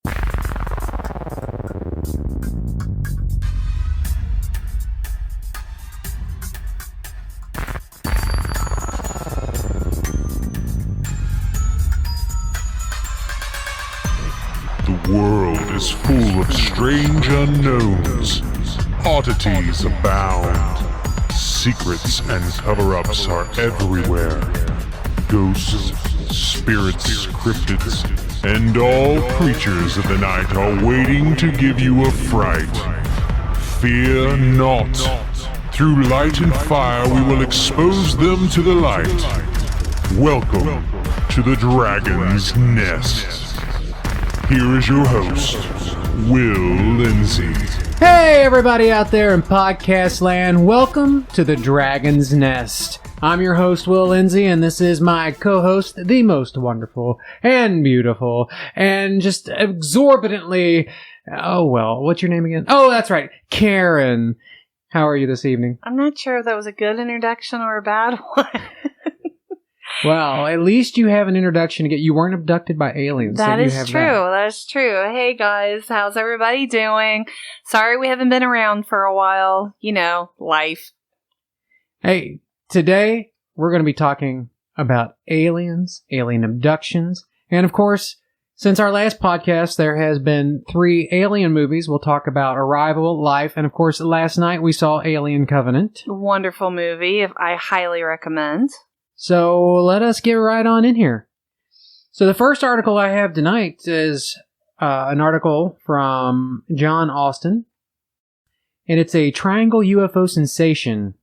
The world is full of strange unknowns. Oddities abound. Secrets and cover-ups are everywhere. Ghosts, spirits, cryptids, and all creatures of the night are waiting to give you a fright. Fear not. Through light and fire we will expose them to the light. Welcome to the Dragon's Nest. Here is your host, Will Lindsay. Hey everybody out there in podcast land, welcome to the Dragon's Nest. I'm your host, Will Lindsay, and this is my co-host, the most wonderful and beautiful and just exorbitantly, what's your name again? Oh, that's right, Karen. How are you this evening? I'm not sure if that was a good introduction or a bad one. Well, at least you have an introduction to get. You weren't abducted by aliens. That so is true. That's true. Hey guys, how's everybody doing? Sorry we haven't been around for a while. You know, life. Hey, today we're going to be talking about aliens, alien abductions, and of course, since our last podcast, there has been 3 alien movies. We'll talk about Arrival, Life, and of course, last night we saw Alien Covenant. Wonderful movie. I highly recommend. So let us get right on in here. So the first article I have tonight is an article from John Austin, and it's a triangle UFO sensation.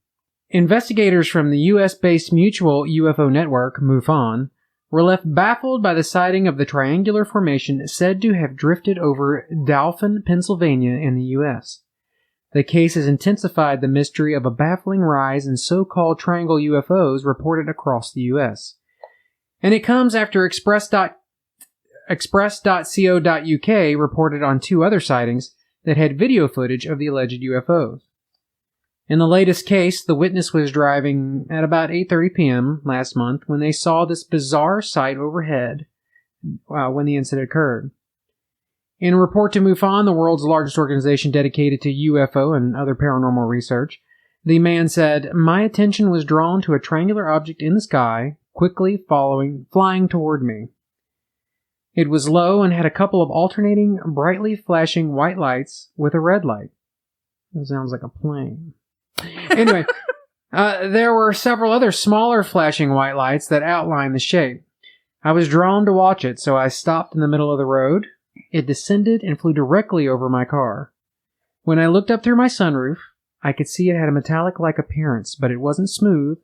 Investigators from the U.S.-based Mutual UFO Network, MUFON, were left baffled by the sighting of the triangular formation said to have drifted over Dauphin, Pennsylvania in the U.S. The case has intensified the mystery of a baffling rise in so-called triangle UFOs reported across the U.S. And it comes after Express.co.uk reported on 2 other sightings that had video footage of the alleged UFOs. In the latest case, the witness was driving at about 8:30 p.m. last month when they saw this bizarre sight overhead when the incident occurred. In a report to MUFON, the world's largest organization dedicated to UFO and other paranormal research, the man said, "My attention was drawn to a triangular object in the sky, quickly flying toward me. It was low and had a couple of alternating, brightly flashing white lights with a red light." That sounds like a plane. Anyway, there were several other smaller flashing white lights that outlined the shape. I was drawn to watch it, so I stopped in the middle of the road. It descended and flew directly over my car. When I looked up through my sunroof, I could see it had a metallic-like appearance, but it wasn't smooth,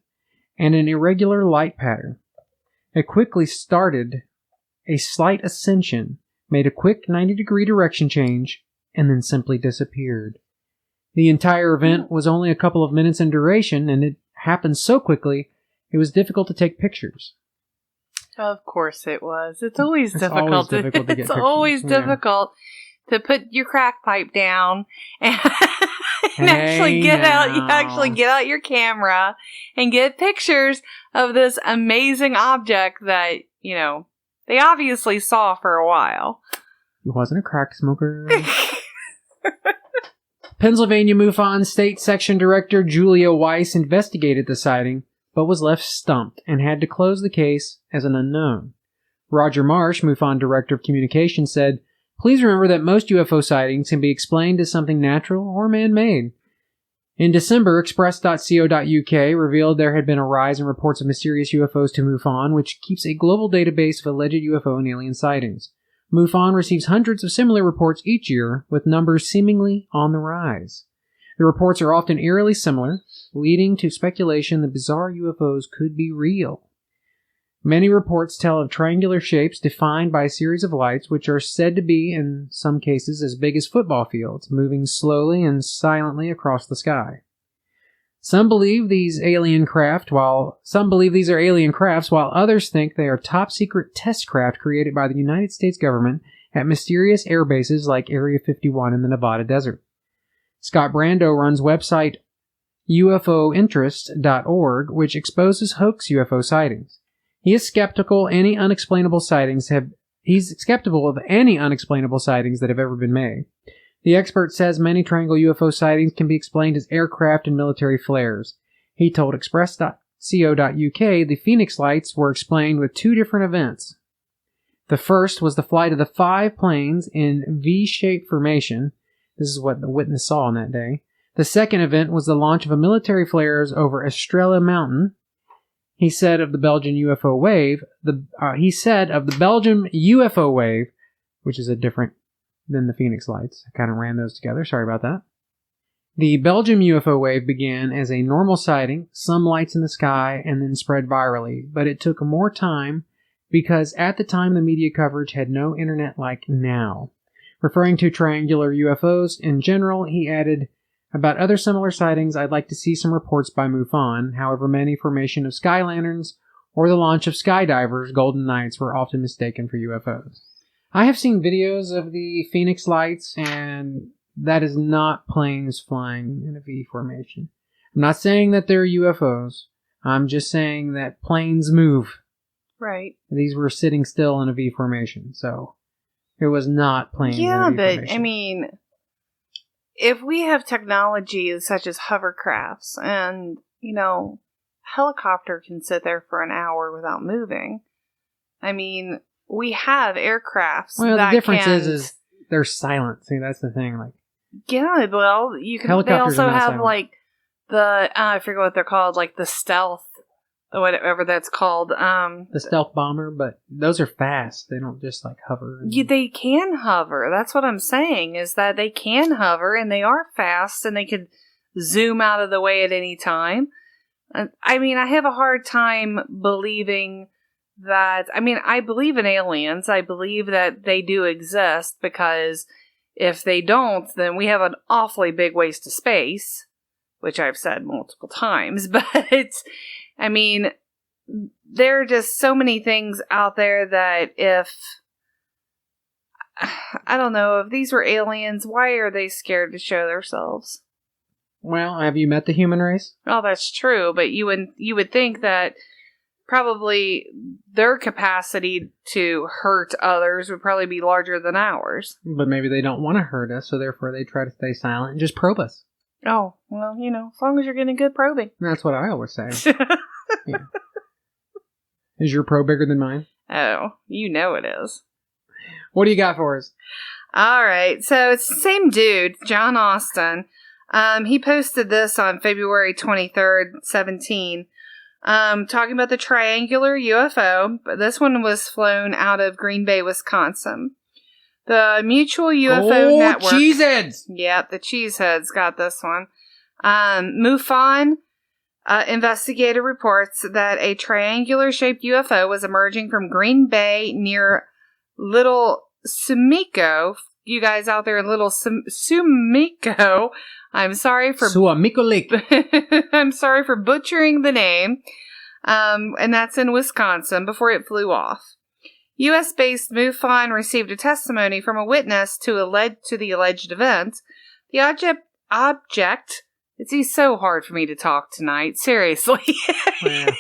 and an irregular light pattern. It quickly started a slight ascension, made a quick 90-degree direction change, and then simply disappeared. The entire event was only a couple of minutes in duration, and it happened so quickly, it was difficult to take pictures. Of course it was. It's always difficult. Always difficult to get it's pictures. always difficult to put your crack pipe down and, actually get out your camera and get pictures of this amazing object that, you know, they obviously saw for a while. He wasn't a crack smoker. Pennsylvania MUFON State Section Director Julia Weiss investigated the sighting, but was left stumped and had to close the case as an unknown. Roger Marsh, MUFON Director of Communications, said, "Please remember that most UFO sightings can be explained as something natural or man-made." In December, Express.co.uk revealed there had been a rise in reports of mysterious UFOs to MUFON, which keeps a global database of alleged UFO and alien sightings. MUFON receives hundreds of similar reports each year, with numbers seemingly on the rise. The reports are often eerily similar, leading to speculation that bizarre UFOs could be real. Many reports tell of triangular shapes defined by a series of lights, which are said to be, in some cases, as big as football fields, moving slowly and silently across the sky. Some believe these are alien crafts, while others think they are top-secret test craft created by the United States government at mysterious air bases like Area 51 in the Nevada desert. Scott Brando runs website ufointerest.org, which exposes hoax UFO sightings. He is skeptical any unexplainable sightings have he's skeptical of any unexplainable sightings that have ever been made. The expert says many triangle UFO sightings can be explained as aircraft and military flares. He told Express.co.uk the Phoenix Lights were explained with 2 different events. The first was the flight of the 5 planes in V-shaped formation. This is what the witness saw on that day. The second event was the launch of a military flares over Estrella Mountain. He said of the Belgian UFO wave, which is a different than the Phoenix Lights. I kind of ran those together. Sorry about that. The Belgium UFO wave began as a normal sighting, some lights in the sky, and then spread virally. But it took more time because at the time the media coverage had no internet like now. Referring to triangular UFOs in general, he added, about other similar sightings, I'd like to see some reports by MUFON. However, many formation of sky lanterns or the launch of skydivers, Golden Knights, were often mistaken for UFOs. I have seen videos of the Phoenix Lights, and that is not planes flying in a V formation. I'm not saying that they're UFOs. I'm just saying that planes move. Right. These were sitting still in a V formation, so it was not planes in a V formation. Yeah, but, I mean, if we have technology such as hovercrafts and, helicopter can sit there for an hour without moving. I mean, we have aircrafts. Well, the difference is they're silent. See, that's the thing. Like, yeah, well, you can. They also have silent. Like the I forget what they're called, like the stealth, or whatever that's called. The stealth bomber, but those are fast. They don't just like hover. Yeah, they can hover. That's what I'm saying. Is that they can hover and they are fast and they can zoom out of the way at any time. I mean, I have a hard time believing that. I mean, I believe in aliens. I believe that they do exist because if they don't, then we have an awfully big waste of space, which I've said multiple times. But I mean, there are just so many things out there that I don't know, if these were aliens, why are they scared to show themselves? Well, have you met the human race? Oh, that's true, but you would think that probably their capacity to hurt others would probably be larger than ours. But maybe they don't want to hurt us, so therefore they try to stay silent and just probe us. Oh, well, as long as you're getting good probing. That's what I always say. Yeah. Is your probe bigger than mine? Oh, it is. What do you got for us? All right, so it's the same dude, John Austin. He posted this on February 23rd, 17, talking about the triangular UFO, but this one was flown out of Green Bay, Wisconsin. The Mutual UFO Network. Oh, Cheeseheads! Yep, the Cheeseheads got this one. MUFON investigator reports that a triangular-shaped UFO was emerging from Green Bay near Little Suamico. You guys out there in Little Suamico, I'm sorry for I'm sorry for butchering the name. And that's in Wisconsin before it flew off. U.S.-based MUFON received a testimony from a witness to the alleged event. The object. It's so hard for me to talk tonight. Seriously. Yeah.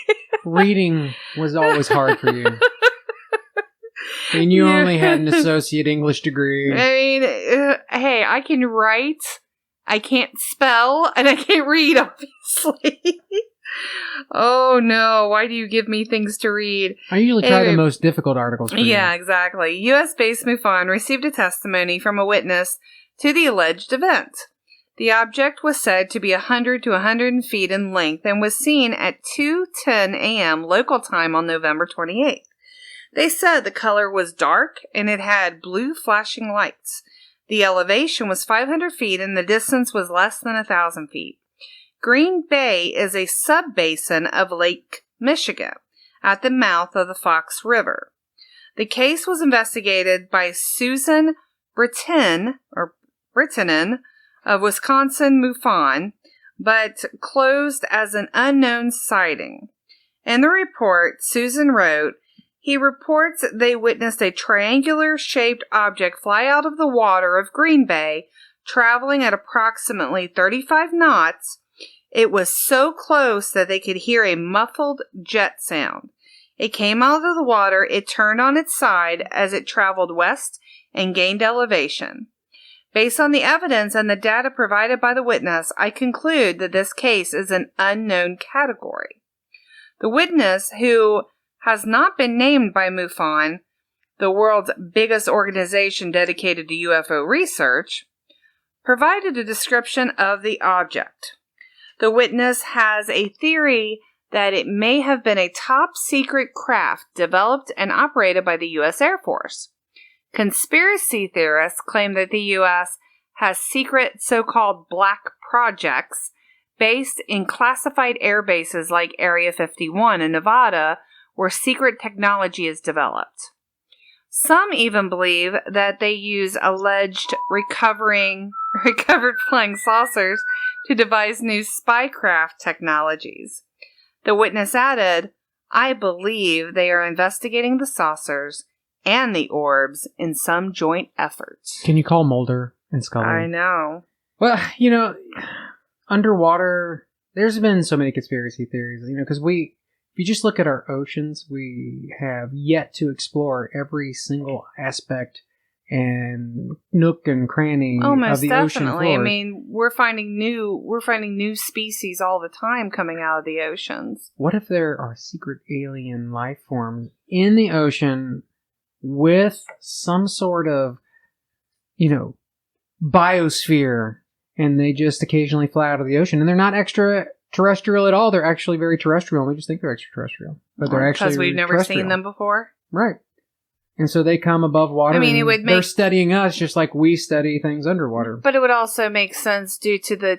Reading was always hard for you. And you only had an associate English degree. I mean, hey, I can write, I can't spell, and I can't read, obviously. Oh no, why do you give me things to read? I usually try the most difficult articles for you. Yeah, exactly. U.S.-based MUFON received a testimony from a witness to the alleged event. The object was said to be 100 to 100 feet in length and was seen at 2:10 a.m. local time on November 28th. They said the color was dark and it had blue flashing lights. The elevation was 500 feet and the distance was less than 1,000 feet. Green Bay is a sub-basin of Lake Michigan at the mouth of the Fox River. The case was investigated by Susan Brittain of Wisconsin MUFON, but closed as an unknown sighting. In the report, Susan wrote, he reports they witnessed a triangular-shaped object fly out of the water of Green Bay, traveling at approximately 35 knots. It was so close that they could hear a muffled jet sound. It came out of the water, it turned on its side as it traveled west and gained elevation. Based on the evidence and the data provided by the witness, I conclude that this case is an unknown category. The witness, who has not been named by MUFON, the world's biggest organization dedicated to UFO research, provided a description of the object. The witness has a theory that it may have been a top-secret craft developed and operated by the U.S. Air Force. Conspiracy theorists claim that the U.S. has secret so-called black projects based in classified air bases like Area 51 in Nevada, where secret technology is developed. Some even believe that they use alleged recovered flying saucers to devise new spycraft technologies. The witness added, I believe they are investigating the saucers and the orbs in some joint effort. Can you call Mulder and Scully? I know. Well, underwater, there's been so many conspiracy theories, because if you just look at our oceans, we have yet to explore every single aspect and nook and cranny of the ocean floor. I mean, we're finding new species all the time coming out of the oceans. What if there are secret alien life forms in the ocean with some sort of, biosphere, and they just occasionally fly out of the ocean, and they're not extraterrestrial at all. They're actually very terrestrial. We just think they're extraterrestrial, but they're actually because we've never seen them before, right? And so they come above water. They're studying us just like we study things underwater. But it would also make sense due to the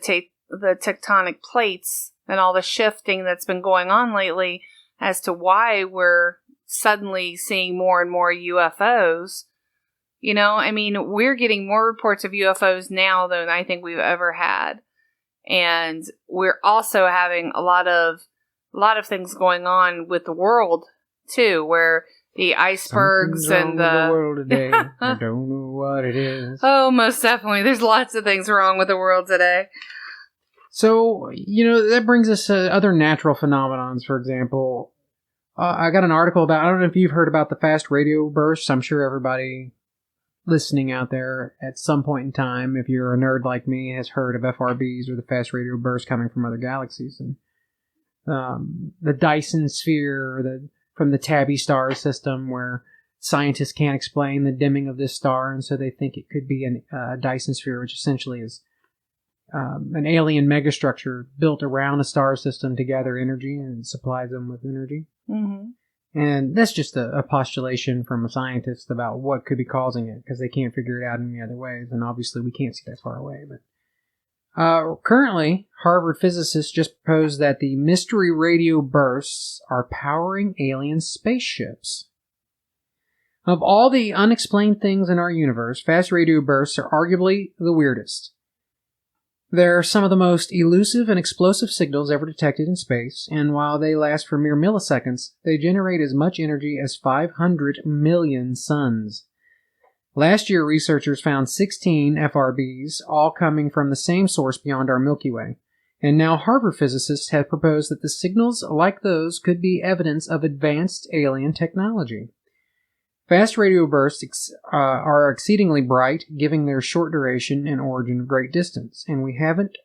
tectonic plates and all the shifting that's been going on lately as to why we're suddenly seeing more and more UFOs. We're getting more reports of UFOs now than I think we've ever had. And we're also having a lot of things going on with the world too, where the icebergs and the world today. I don't know what it is. Oh, most definitely. There's lots of things wrong with the world today. So, that brings us to other natural phenomenons. For example, I got an article about, I don't know if you've heard about the fast radio bursts. I'm sure everybody listening out there at some point in time, if you're a nerd like me, has heard of FRBs or the fast radio bursts coming from other galaxies. And the Dyson sphere, from the Tabby star system, where scientists can't explain the dimming of this star, and so they think it could be a Dyson sphere, which essentially is an alien megastructure built around a star system to gather energy and supplies them with energy. Mm-hmm. And that's just a postulation from a scientist about what could be causing it, because they can't figure it out in any other ways, and obviously we can't see that far away. But currently, Harvard physicists just proposed that the mystery radio bursts are powering alien spaceships. Of all the unexplained things in our universe, fast radio bursts are arguably the weirdest. They're some of the most elusive and explosive signals ever detected in space, and while they last for mere milliseconds, they generate as much energy as 500 million suns. Last year, researchers found 16 FRBs, all coming from the same source beyond our Milky Way, and now Harvard physicists have proposed that the signals like those could be evidence of advanced alien technology. Fast radio bursts are exceedingly bright, giving their short duration and origin of great distance, and we haven't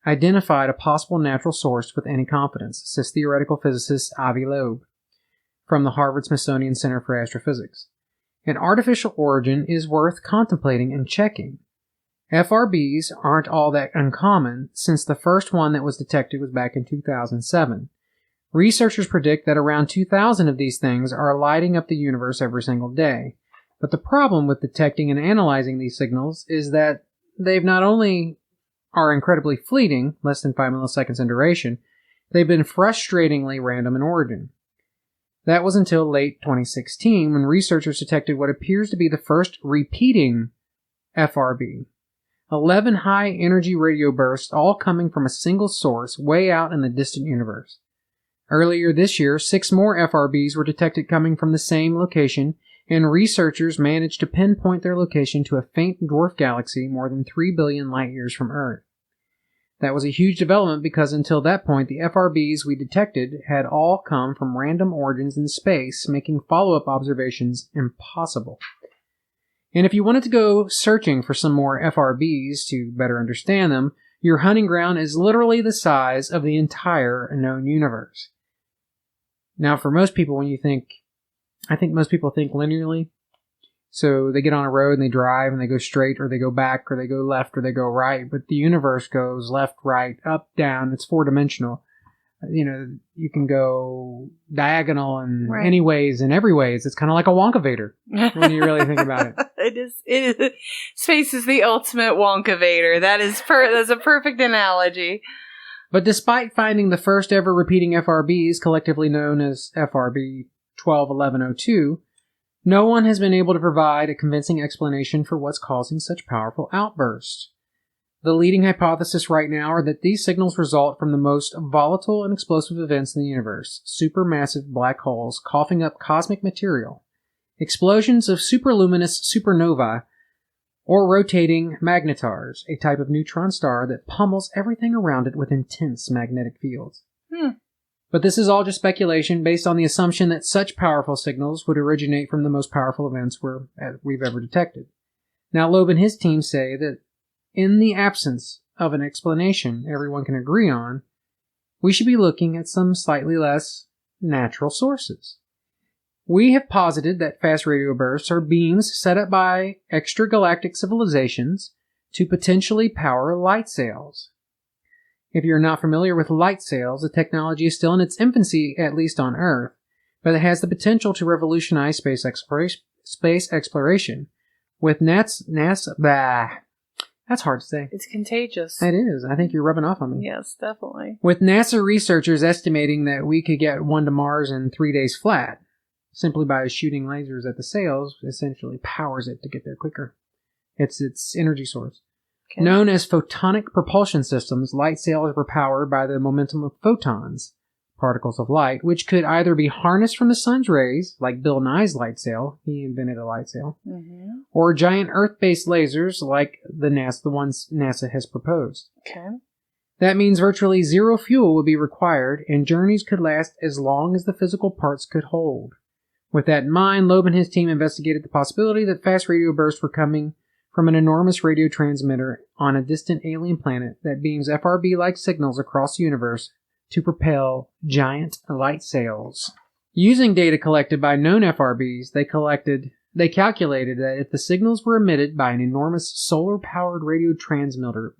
identified a possible natural source with any confidence, says theoretical physicist Avi Loeb from the Harvard-Smithsonian Center for Astrophysics. An artificial origin is worth contemplating and checking. FRBs aren't all that uncommon, since the first one that was detected was back in 2007. Researchers predict that around 2,000 of these things are lighting up the universe every single day. But the problem with detecting and analyzing these signals is that they've not only are incredibly fleeting, less than 5 milliseconds in duration, they've been frustratingly random in origin. That was until late 2016 when researchers detected what appears to be the first repeating FRB. 11 high-energy radio bursts, all coming from a single source way out in the distant universe. Earlier this year, 6 more FRBs were detected coming from the same location, and researchers managed to pinpoint their location to a faint dwarf galaxy more than 3 billion light-years from Earth. That was a huge development because until that point, the FRBs we detected had all come from random origins in space, making follow-up observations impossible. And if you wanted to go searching for some more FRBs to better understand them, your hunting ground is literally the size of the entire known universe. Now, for most people, I think most people think linearly. So they get on a road and they drive and they go straight or they go back or they go left or they go right. But the universe goes left, right, up, down. It's four-dimensional. You can go diagonal in any ways and every ways. It's kind of like a Wonkavator when you really think about it. It is. Space is the ultimate Wonkavator. That's a perfect analogy. But despite finding the first ever repeating FRBs, collectively known as FRB 121102, no one has been able to provide a convincing explanation for what's causing such powerful outbursts. The leading hypothesis right now are that these signals result from the most volatile and explosive events in the universe, supermassive black holes coughing up cosmic material, explosions of superluminous supernovae, or rotating magnetars, a type of neutron star that pummels everything around it with intense magnetic fields. But this is all just speculation based on the assumption that such powerful signals would originate from the most powerful events we've ever detected. Now, Loeb and his team say that in the absence of an explanation everyone can agree on, we should be looking at some slightly less natural sources. We have posited that fast radio bursts are beams set up by extragalactic civilizations to potentially power light sails. If you're not familiar with light sails, the technology is still in its infancy, at least on Earth, but it has the potential to revolutionize space exploration. With NASA, that's hard to say. It's contagious. It is. I think you're rubbing off on me. Yes, definitely. With NASA researchers estimating that we could get one to Mars in 3 days flat, simply by shooting lasers at the sails, essentially powers it to get there quicker. It's its energy source. Okay. Known as photonic propulsion systems, light sails are powered by the momentum of photons, particles of light, which could either be harnessed from the sun's rays, like Bill Nye's light sail, he invented a light sail, or giant Earth-based lasers like the ones NASA has proposed. Okay. That means virtually zero fuel would be required, and journeys could last as long as the physical parts could hold. With that in mind, Loeb and his team investigated the possibility that fast radio bursts were coming from an enormous radio transmitter on a distant alien planet that beams FRB-like signals across the universe to propel giant light sails. Using data collected by known FRBs, they calculated that if the signals were emitted by an enormous solar-powered radio transmitter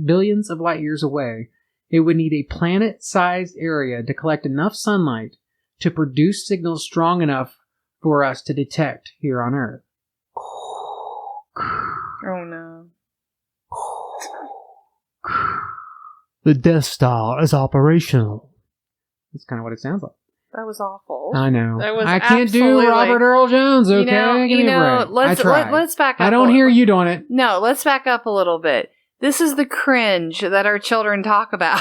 billions of light years away, it would need a planet-sized area to collect enough sunlight to produce signals strong enough for us to detect here on Earth. Oh no. The Death Star is operational. That's kind of what it sounds like. That was awful. I know. That was I can't do Robert Earl Jones, okay? Let's back up. I don't hear you doing it. No, let's back up a little bit. This is the cringe that our children talk about.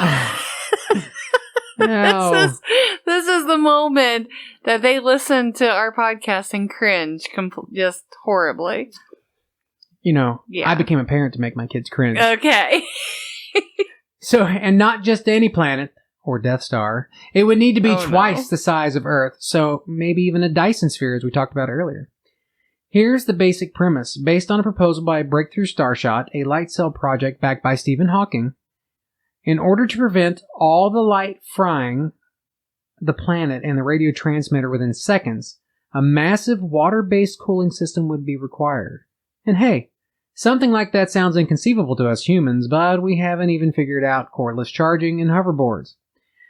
No. This is the moment that they listen to our podcast and cringe just horribly. I became a parent to make my kids cringe. Okay. So, and not just any planet or Death Star. It would need to be twice the size of Earth, so maybe even a Dyson sphere, as we talked about earlier. Here's the basic premise. Based on a proposal by Breakthrough Starshot, a light sail project backed by Stephen Hawking, in order to prevent all the light frying the planet and the radio transmitter within seconds, a massive water-based cooling system would be required. And hey, something like that sounds inconceivable to us humans, but we haven't even figured out cordless charging and hoverboards.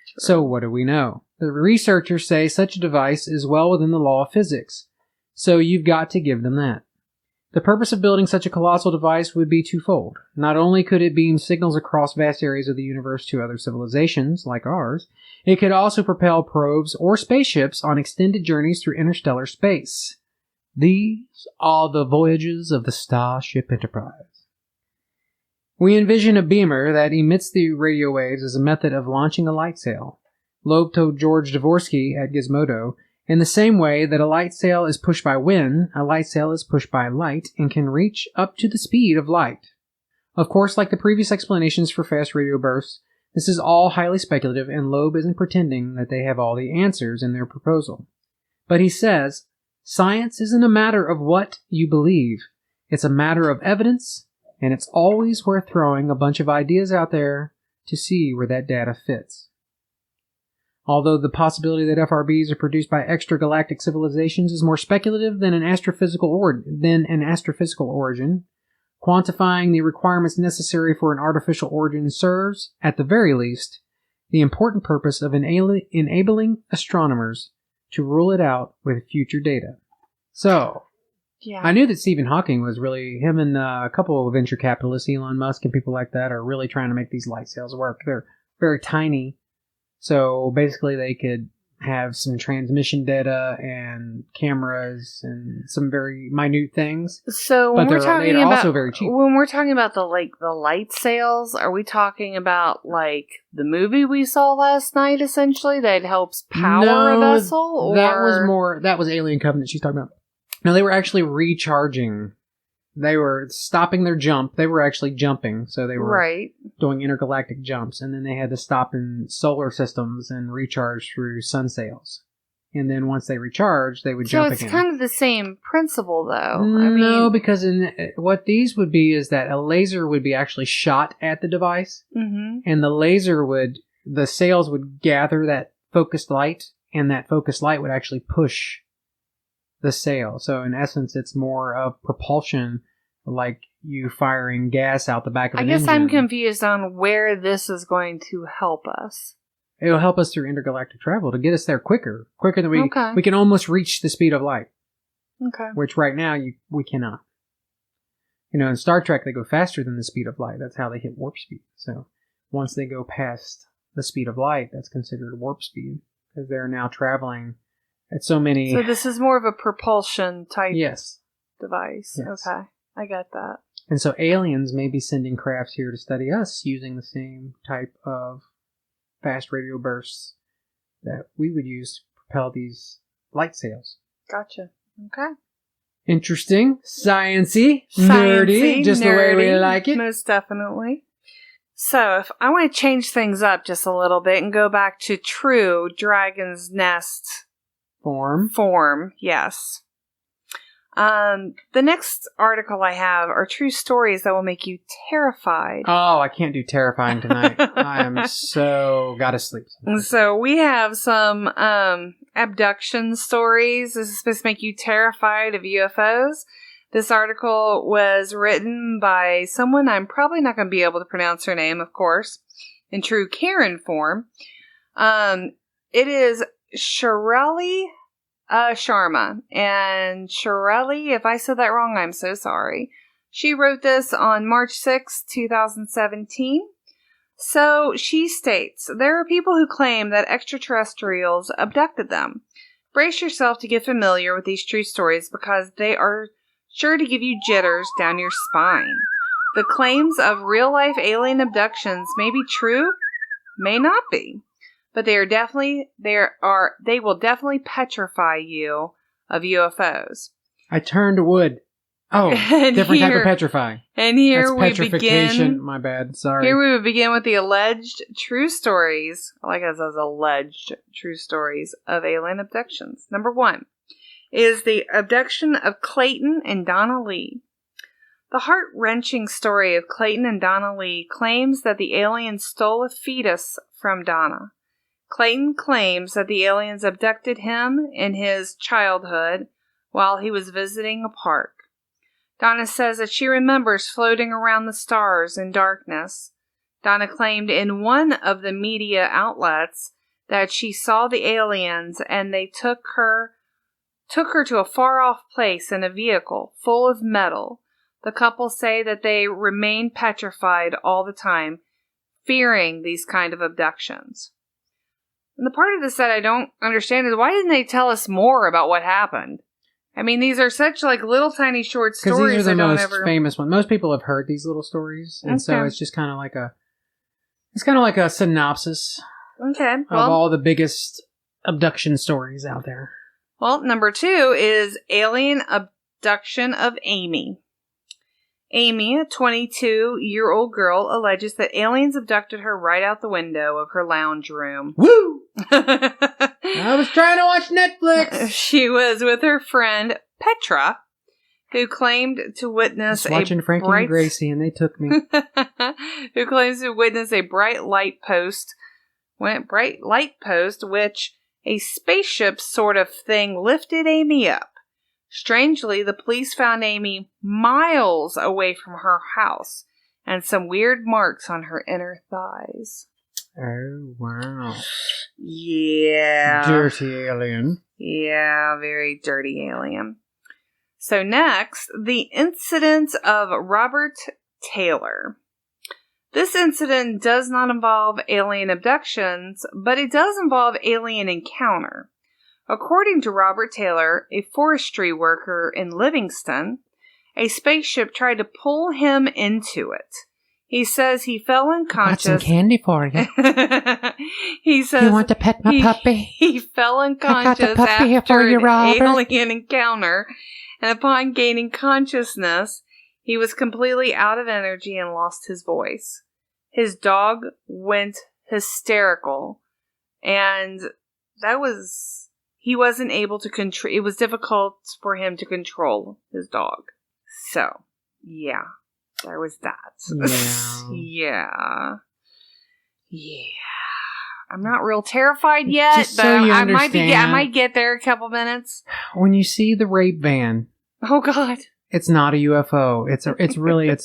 Sure. So what do we know? The researchers say such a device is well within the law of physics, so you've got to give them that. The purpose of building such a colossal device would be twofold. Not only could it beam signals across vast areas of the universe to other civilizations, like ours, it could also propel probes or spaceships on extended journeys through interstellar space. These are the voyages of the Starship Enterprise. We envision a beamer that emits the radio waves as a method of launching a light sail. Loeb told George Dvorsky at Gizmodo, in the same way that a light sail is pushed by wind, a light sail is pushed by light and can reach up to the speed of light. Of course, like the previous explanations for fast radio bursts, this is all highly speculative, and Loeb isn't pretending that they have all the answers in their proposal. But he says, science isn't a matter of what you believe. It's a matter of evidence, and it's always worth throwing a bunch of ideas out there to see where that data fits. Although the possibility that FRBs are produced by extragalactic civilizations is more speculative than an astrophysical origin, quantifying the requirements necessary for an artificial origin serves, at the very least, the important purpose of enabling astronomers to rule it out with future data. So, Yeah. I knew that Stephen Hawking was really, him and a couple of venture capitalists, Elon Musk and people like that, are really trying to make these light sails work. They're very tiny, so basically they could have some transmission data and cameras and some very minute things. So But when we're they're talking about also very cheap. when we're talking about the light sails, are we talking about like the movie we saw last night essentially that helps power a No, vessel? Or that was Alien Covenant she's talking about. No, they were actually recharging. They were stopping their jump. They were actually jumping, so they were right. doing intergalactic jumps, and then they had to stop in solar systems and recharge through sun sails. And then once they recharged, they would So jump it's again. kind of the same principle, though. No, because what these would be is that a laser would be actually shot at the device, Mm-hmm. and the sails would gather that focused light, and that focused light would actually push the sail. So in essence, it's more of propulsion, like you firing gas out the back of I an guess engine. I'm confused on where this is going to help us. It'll help us through intergalactic travel to get us there quicker than Okay. we can almost reach the speed of light, Okay. which right now we cannot. In Star Trek they go faster than the speed of light. That's how they hit warp speed. So once they go past the speed of light, that's considered warp speed because they're now traveling at so many. So this is more of a propulsion type Yes. device. Yes. Okay. I get that. And so aliens may be sending crafts here to study us using the same type of fast radio bursts that we would use to propel these light sails. Gotcha. Okay. Interesting, sciencey, nerdy, just the way we nerdy, like it. Most definitely. So, if I want to change things up just a little bit and go back to true Dragon's Nest form, yes. The next article I have are true stories that will make you terrified. Oh, I can't do terrifying tonight. I am so gotta sleep. So we have some abduction stories. This is supposed to make you terrified of UFOs. This article was written by someone I'm probably not going to be able to pronounce her name, of course, in true Karen form. It is Shirley Sharma. And Shirley, if I said that wrong, I'm so sorry. She wrote this on March 6, 2017. So she states, there are people who claim that extraterrestrials abducted them. Brace yourself to get familiar with these true stories because they are sure to give you jitters down your spine. The claims of real-life alien abductions may be true, may not be, but they will definitely petrify you of UFOs. I turned to wood. Oh, And different type here- of petrifying. And here That's we petrification. begin. My bad. Sorry. Here we would begin with the alleged true stories. I like it says alleged true stories of alien abductions. Number 1 is the abduction of Clayton and Donna Lee. The heart-wrenching story of Clayton and Donna Lee claims that the aliens stole a fetus from Donna. Clayton claims that the aliens abducted him in his childhood while he was visiting a park. Donna says that she remembers floating around the stars in darkness. Donna claimed in one of the media outlets that she saw the aliens and they took her to a far-off place in a vehicle full of metal. The couple say that they remain petrified all the time, fearing these kind of abductions. And the part of this that I don't understand is why didn't they tell us more about what happened? I mean, these are such like little tiny short Because stories. these are the that don't most ever... famous ones. Most people have heard these little stories, and so Okay. it's just kind of like a synopsis Okay, of well, all the biggest abduction stories out there. number 2 is alien abduction of Amy. Amy, a 22-year-old girl, alleges that aliens abducted her right out the window of her lounge room. Woo! I was trying to watch Netflix. She was with her friend Petra, who claimed to witness watching Frankie and Gracie, and they took me. who claims to witness a bright light post, which a spaceship sort of thing lifted Amy up. Strangely, the police found Amy miles away from her house and some weird marks on her inner thighs. Oh, wow. Yeah. Dirty alien. Yeah, very dirty alien. So next, the incident of Robert Taylor. This incident does not involve alien abductions, but it does involve alien encounter. According to Robert Taylor, a forestry worker in Livingston, a spaceship tried to pull him into it. He says he fell unconscious. Got some candy for you. He says you want to pet my puppy? He fell unconscious I got the puppy here after for you, an Robert. alien encounter, and upon gaining consciousness, he was completely out of energy and lost his voice. His dog went hysterical, and he wasn't able to control. It was difficult for him to control his dog. So, yeah, there was that. Yeah. Yeah. I'm not real terrified yet, Just but so you I understand, might get there in a couple minutes. When you see the rape van, Oh God. it's not a UFO. It's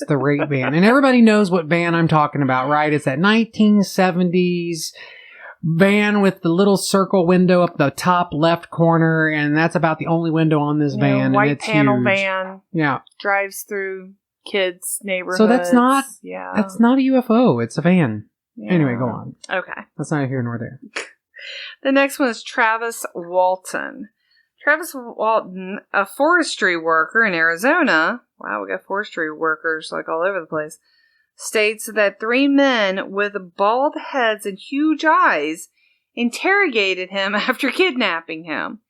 the rape van. And everybody knows what van I'm talking about, right? It's that 1970s van with the little circle window up the top left corner, and that's about the only window on this van. White and it's panel huge. van. Yeah. Drives through kids' neighborhoods. So that's not a UFO. It's a van. Yeah. Anyway, go on. Okay. That's neither here nor there. The next one is Travis Walton. Travis Walton, a forestry worker in Arizona, wow, we got forestry workers like all over the place, states that 3 men with bald heads and huge eyes interrogated him after kidnapping him.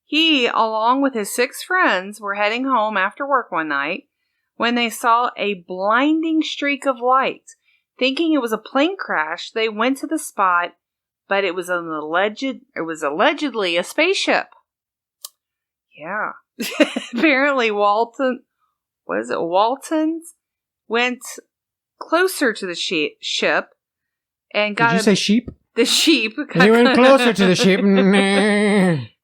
He, along with his 6 friends, were heading home after work one night when they saw a blinding streak of light. Thinking it was a plane crash, they went to the spot, but it was allegedly a spaceship. Yeah. Apparently Waltons went closer to the ship and got... Did you say sheep? The sheep. They went closer to the ship.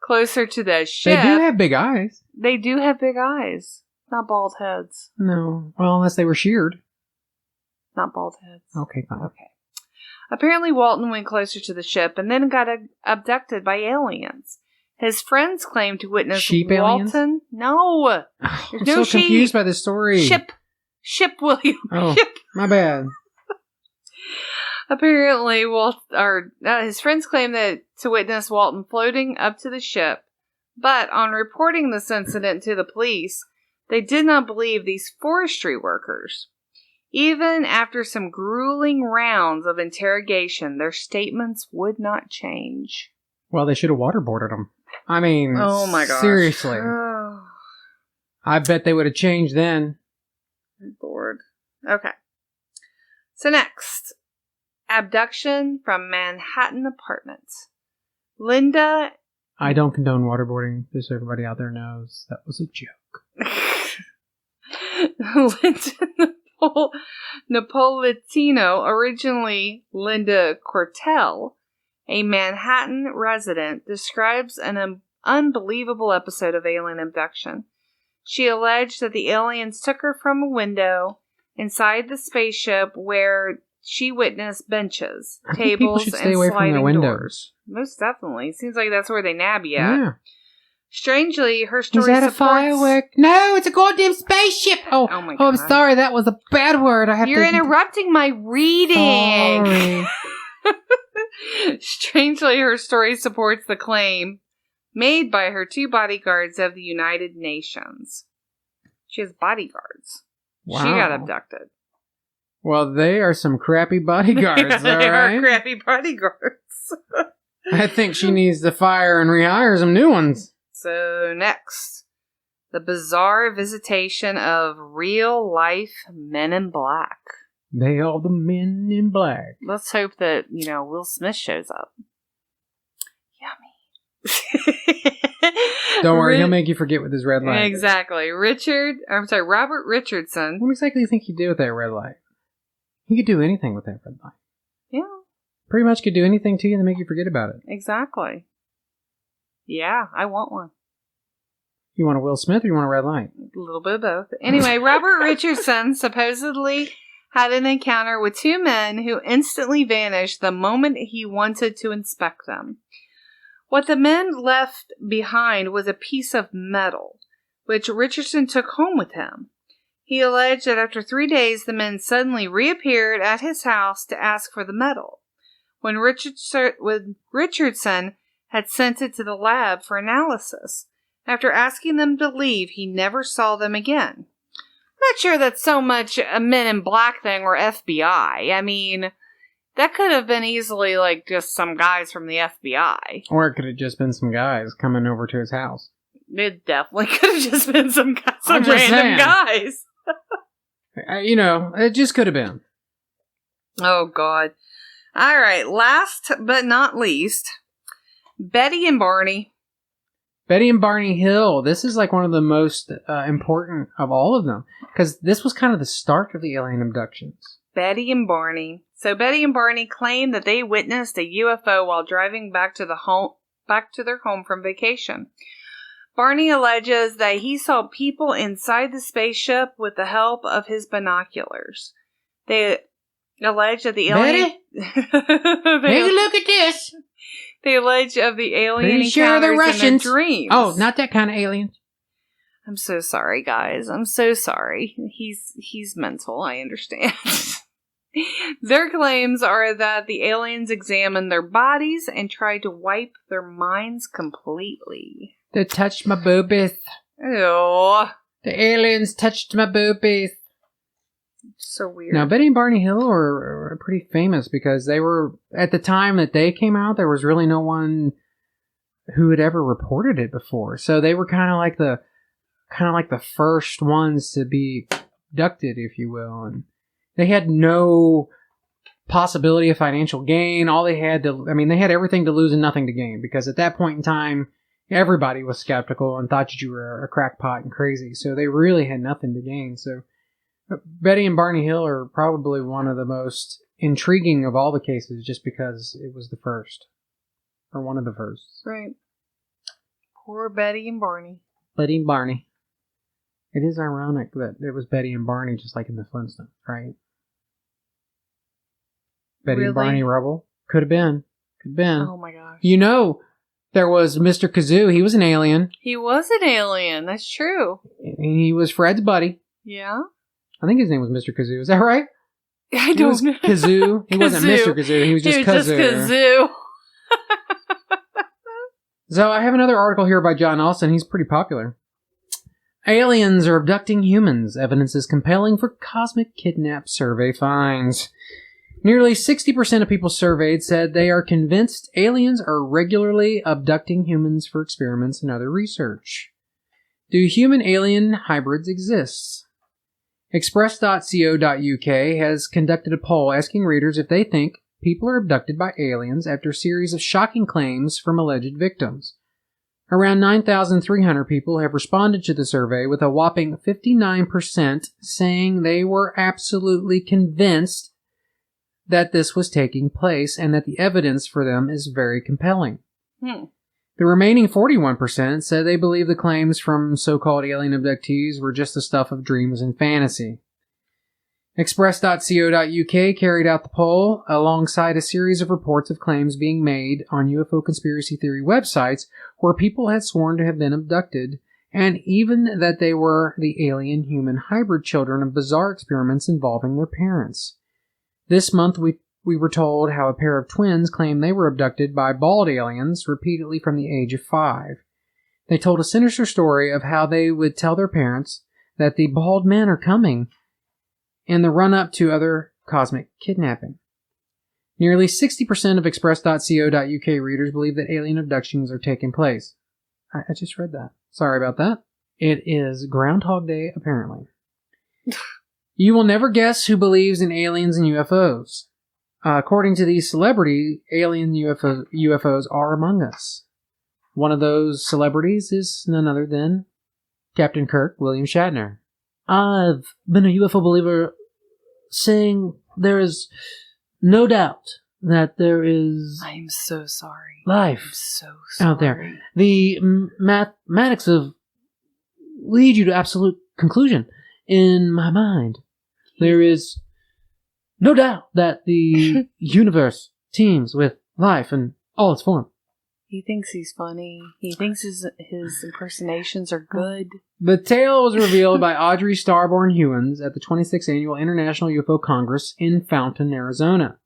Closer to the ship. They do have big eyes. They do have big eyes. Not bald heads. No. Well, unless they were sheared. Not bald heads. Okay, fine. Okay. Apparently Walton went closer to the ship and then got abducted by aliens. His friends claimed to witness sheep Walton. Aliens? No. I'm no so confused by this story. Ship, William. Oh, Ship. my bad. Apparently, his friends claimed to witness Walton floating up to the ship, but on reporting this incident to the police, they did not believe these forestry workers. Even after some grueling rounds of interrogation, their statements would not change. Well, they should have waterboarded them. I mean, oh my gosh. Seriously. I bet they would have changed then. I'm bored. Okay. So next, abduction from Manhattan apartment. Linda... I don't condone waterboarding, just so everybody out there knows. That was a joke. Linda Napolitano, originally Linda Cortell, a Manhattan resident, describes an unbelievable episode of alien abduction. She alleged that the aliens took her from a window inside the spaceship where she witnessed benches, tables, should and stay away from their sliding windows. doors. Most definitely. Seems like that's where they nab you at. Yeah. Strangely, her story Is that supports... a firework? No, it's a goddamn spaceship! Oh my I'm God. sorry, that was a bad word. You're interrupting my reading! Sorry. Strangely, her story supports the claim made by her 2 bodyguards of the United Nations. She has bodyguards. Wow. She got abducted. Well, they are some crappy bodyguards, Yeah, they all right? are crappy bodyguards. I think she needs to fire and rehire some new ones. So next, The bizarre visitation of real-life Men in Black. They are the Men in Black. Let's hope that, Will Smith shows up. Yummy. Don't worry, he'll make you forget with his red light. Exactly. Robert Richardson. What exactly do you think he'd do with that red light? He could do anything with that red light. Yeah. Pretty much could do anything to you to make you forget about it. Exactly. Yeah, I want one. You want a Will Smith or you want a red light? A little bit of both. Anyway, Robert Richardson supposedly had an encounter with two men who instantly vanished the moment he wanted to inspect them. What the men left behind was a piece of metal, which Richardson took home with him. He alleged that after 3 days, the men suddenly reappeared at his house to ask for the metal, when Richardson had sent it to the lab for analysis. After asking them to leave, he never saw them again. I'm not sure that's so much a Men in Black thing or FBI. I mean, that could have been easily just some guys from the FBI. Or it could have just been some guys coming over to his house. It definitely could have just been some random guys. It just could have been. Oh, God. All right, last but not least, Betty and Barney. Betty and Barney Hill. This is one of the most important of all of them, because this was kind of the start of the alien abductions. Betty and Barney. So Betty and Barney claimed that they witnessed a UFO while driving back to their home from vacation. Barney alleges that he saw people inside the spaceship with the help of his binoculars. They allege that the alien... Betty? Take a look at this! They allege of the alien Pretty sure they're encounters in Russians. their dreams. Oh, not that kind of alien. I'm so sorry, guys. I'm so sorry. He's mental, I understand. Their claims are that the aliens examined their bodies and tried to wipe their minds completely. They touched my boobies. Ew. The aliens touched my boobies. So weird. Now, Betty and Barney Hill are pretty famous because they were, at the time that they came out, there was really no one who had ever reported it before. So they were kind of like the first ones to be abducted, if you will. And they had no possibility of financial gain. They had everything to lose and nothing to gain, because at that point in time, everybody was skeptical and thought you were a crackpot and crazy. So they really had nothing to gain. So Betty and Barney Hill are probably one of the most intriguing of all the cases, just because it was the first. Or one of the first. Right. Poor Betty and Barney. Betty and Barney. It is ironic that it was Betty and Barney, just like in the Flintstones, right? Betty Really? and Barney Rubble? Could have been. Oh my gosh. There was Mr. Kazoo. He was an alien. He was an alien. That's true. And he was Fred's buddy. Yeah? I think his name was Mr. Kazoo. Is that right? I don't know. Kazoo. He wasn't Mr. Kazoo. He was just Kazoo. So I have another article here by John Austin. He's pretty popular. Aliens are abducting humans. Evidence is compelling for cosmic kidnap survey finds. Nearly 60% of people surveyed said they are convinced aliens are regularly abducting humans for experiments and other research. Do human-alien hybrids exist? Express.co.uk has conducted a poll asking readers if they think people are abducted by aliens after a series of shocking claims from alleged victims. Around 9,300 people have responded to the survey, with a whopping 59% saying they were absolutely convinced that this was taking place and that the evidence for them is very compelling. The remaining 41% said they believe the claims from so-called alien abductees were just the stuff of dreams and fantasy. Express.co.uk carried out the poll alongside a series of reports of claims being made on UFO conspiracy theory websites where people had sworn to have been abducted, and even that they were the alien-human hybrid children of bizarre experiments involving their parents. This month we were told how a pair of twins claimed they were abducted by bald aliens repeatedly from the age of 5. They told a sinister story of how they would tell their parents that the bald men are coming in the run-up to other cosmic kidnapping. Nearly 60% of Express.co.uk readers believe that alien abductions are taking place. I just read that. Sorry about that. It is Groundhog Day, apparently. You will never guess who believes in aliens and UFOs. According to these celebrities, alien UFOs are among us. One of those celebrities is none other than Captain Kirk William Shatner. I've been a UFO believer saying there is no doubt that there is I'm so sorry. life I'm so sorry. out there. The mathematics lead you to absolute conclusion. In my mind, there is no doubt that the universe teems with life in all its form. He thinks he's funny. He thinks his impersonations are good. The tale was revealed by Audrey Starborn Hewins at the 26th Annual International UFO Congress in Fountain, Arizona.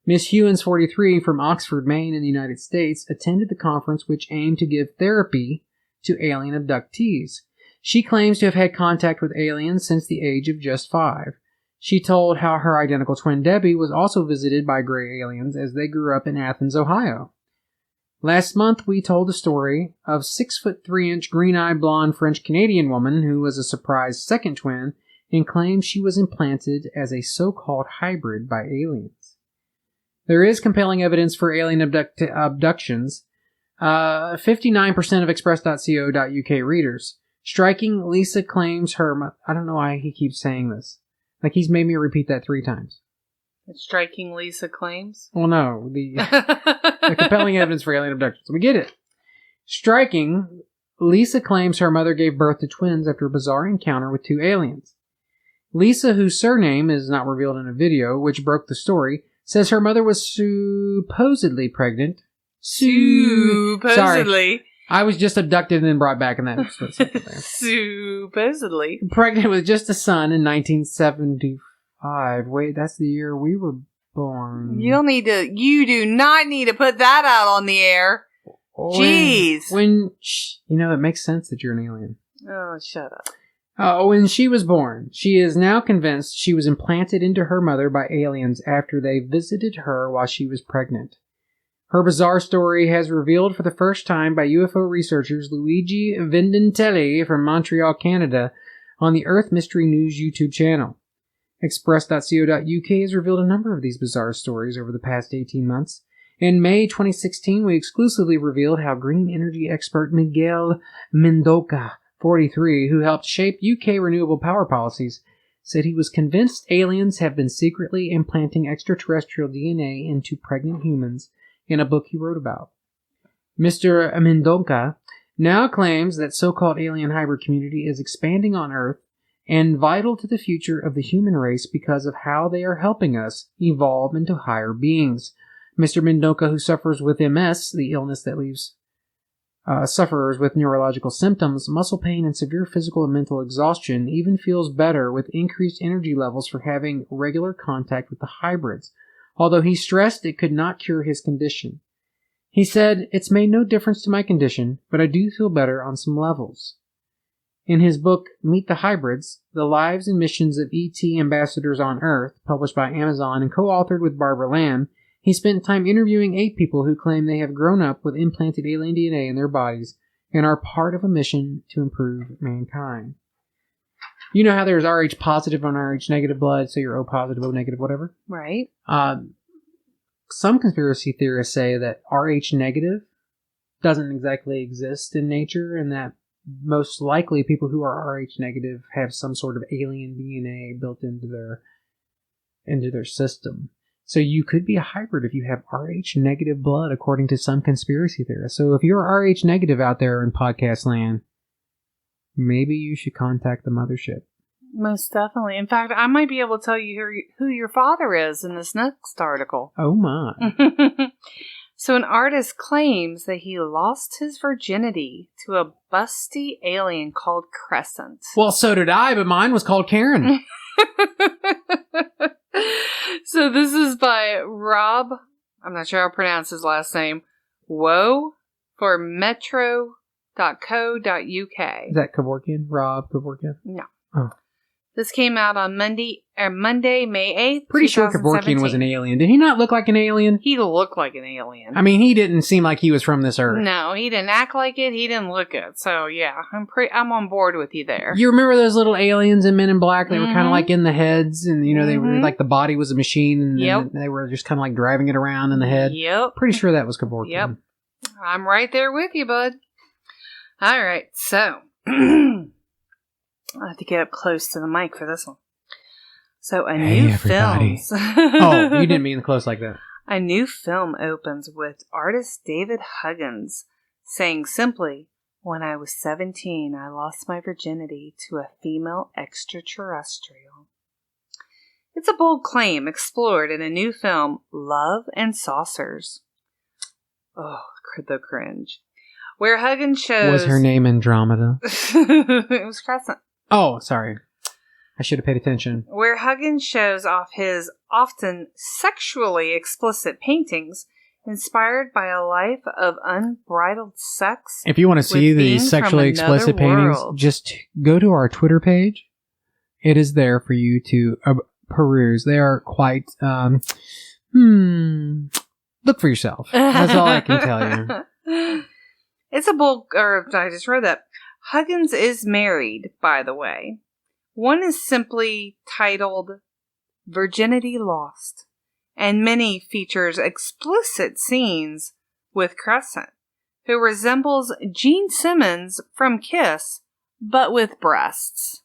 Miss Hewins, 43, from Oxford, Maine, in the United States, attended the conference which aimed to give therapy to alien abductees. She claims to have had contact with aliens since the age of just 5. She told how her identical twin Debbie was also visited by gray aliens as they grew up in Athens, Ohio. Last month, we told the story of 6'3" green-eyed blonde French-Canadian woman who was a surprise second twin and claims she was implanted as a so-called hybrid by aliens. There is compelling evidence for alien abductions. 59% of Express.co.uk readers. Striking, Lisa claims her... I don't know why he keeps saying this. Like, he's made me repeat that 3 times. Striking, Lisa claims? Well, no. The compelling evidence for alien abductions. We get it. Striking, Lisa claims her mother gave birth to twins after a bizarre encounter with 2 aliens. Lisa, whose surname is not revealed in a video, which broke the story, says her mother was supposedly pregnant. Supposedly. Sorry. I was just abducted and then brought back in that. Supposedly. Pregnant with just a son in 1975. Wait, that's the year we were born. You do not need to put that out on the air. Jeez. It makes sense that you're an alien. Oh, shut up. When she was born, she is now convinced she was implanted into her mother by aliens after they visited her while she was pregnant. Her bizarre story has revealed for the first time by UFO researchers Luigi Vendentelli from Montreal, Canada, on the Earth Mystery News YouTube channel. Express.co.uk has revealed a number of these bizarre stories over the past 18 months. In May 2016, we exclusively revealed how green energy expert Miguel Mendoca, 43, who helped shape UK renewable power policies, said he was convinced aliens have been secretly implanting extraterrestrial DNA into pregnant humans in a book he wrote about. Mr. Mendonca now claims that so-called alien hybrid community is expanding on Earth and vital to the future of the human race because of how they are helping us evolve into higher beings. Mr. Mendonca, who suffers with MS, the illness that leaves sufferers with neurological symptoms, muscle pain, and severe physical and mental exhaustion, even feels better with increased energy levels for having regular contact with the hybrids, although he stressed it could not cure his condition. He said, "It's made no difference to my condition, but I do feel better on some levels." In his book, Meet the Hybrids, The Lives and Missions of ET Ambassadors on Earth, published by Amazon and co-authored with Barbara Lamb, he spent time interviewing 8 people who claim they have grown up with implanted alien DNA in their bodies and are part of a mission to improve mankind. You know how there's Rh positive and Rh negative blood, so you're O positive, O negative, whatever? Right. Some conspiracy theorists say that Rh negative doesn't exactly exist in nature, and that most likely people who are Rh negative have some sort of alien DNA built into their system. So you could be a hybrid if you have Rh negative blood, according to some conspiracy theorists. So if you're Rh negative out there in podcast land, maybe you should contact the mothership. Most definitely. In fact, I might be able to tell you who your father is in this next article. Oh my. So an artist claims that he lost his virginity to a busty alien called Crescent. Well, so did I, but mine was called Karen. So this is by Rob, I'm not sure how to pronounce his last name, Woe for Metro.co.uk. Is that Kevorkian? Rob Kevorkian? No. Oh. This came out on Monday, May 8th, Pretty sure Kevorkian was an alien. Did he not look like an alien? He looked like an alien. I mean, he didn't seem like he was from this earth. No, he didn't act like it. He didn't look it. So yeah, I'm on board with you there. You remember those little aliens in Men in Black? They were kind of like in the heads, and they were like the body was a machine, and then they were just kind of like driving it around in the head. Yep. Pretty sure that was Kevorkian. Yep. I'm right there with you, bud. All right, so I have to get up close to the mic for this one. So a new film. Oh, you didn't mean close like that. A new film opens with artist David Huggins saying simply, "When I was 17, I lost my virginity to a female extraterrestrial." It's a bold claim explored in a new film, Love and Saucers. Oh, the cringe. Where Huggins shows... Was her name Andromeda? It was Crescent. Oh, sorry. I should have paid attention. Where Huggins shows off his often sexually explicit paintings inspired by a life of unbridled sex. If you want to see these sexually explicit paintings, just go to our Twitter page. It is there for you to peruse. They are quite... Look for yourself. That's all I can tell you. It's a bold... Or, I just read that. Huggins is married, by the way. One is simply titled Virginity Lost, and many features explicit scenes with Crescent, who resembles Gene Simmons from Kiss, but with breasts.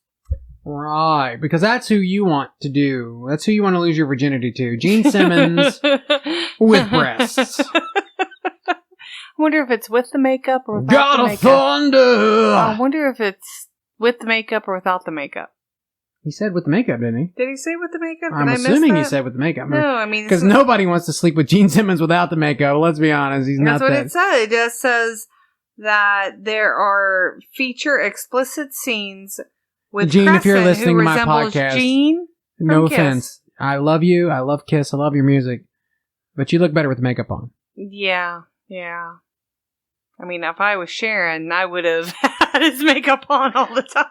Right, because that's who you want to do. That's who you want to lose your virginity to. Gene Simmons with breasts. I wonder if it's with the makeup or without God the of makeup. Thunder! I wonder if it's with the makeup or without the makeup. He said with the makeup, didn't he? Did he say with the makeup? I'm assuming he said with the makeup. No, I mean... Because nobody wants to sleep with Gene Simmons without the makeup. Let's be honest. He's not that... That's what it said. It just says that there are feature explicit scenes with Gene, Crescent, if you're listening who to my resembles podcast, Gene no Kiss. offense. I love you. I love Kiss. I love your music. But you look better with the makeup on. Yeah. I mean, if I was Sharon, I would have had his makeup on all the time.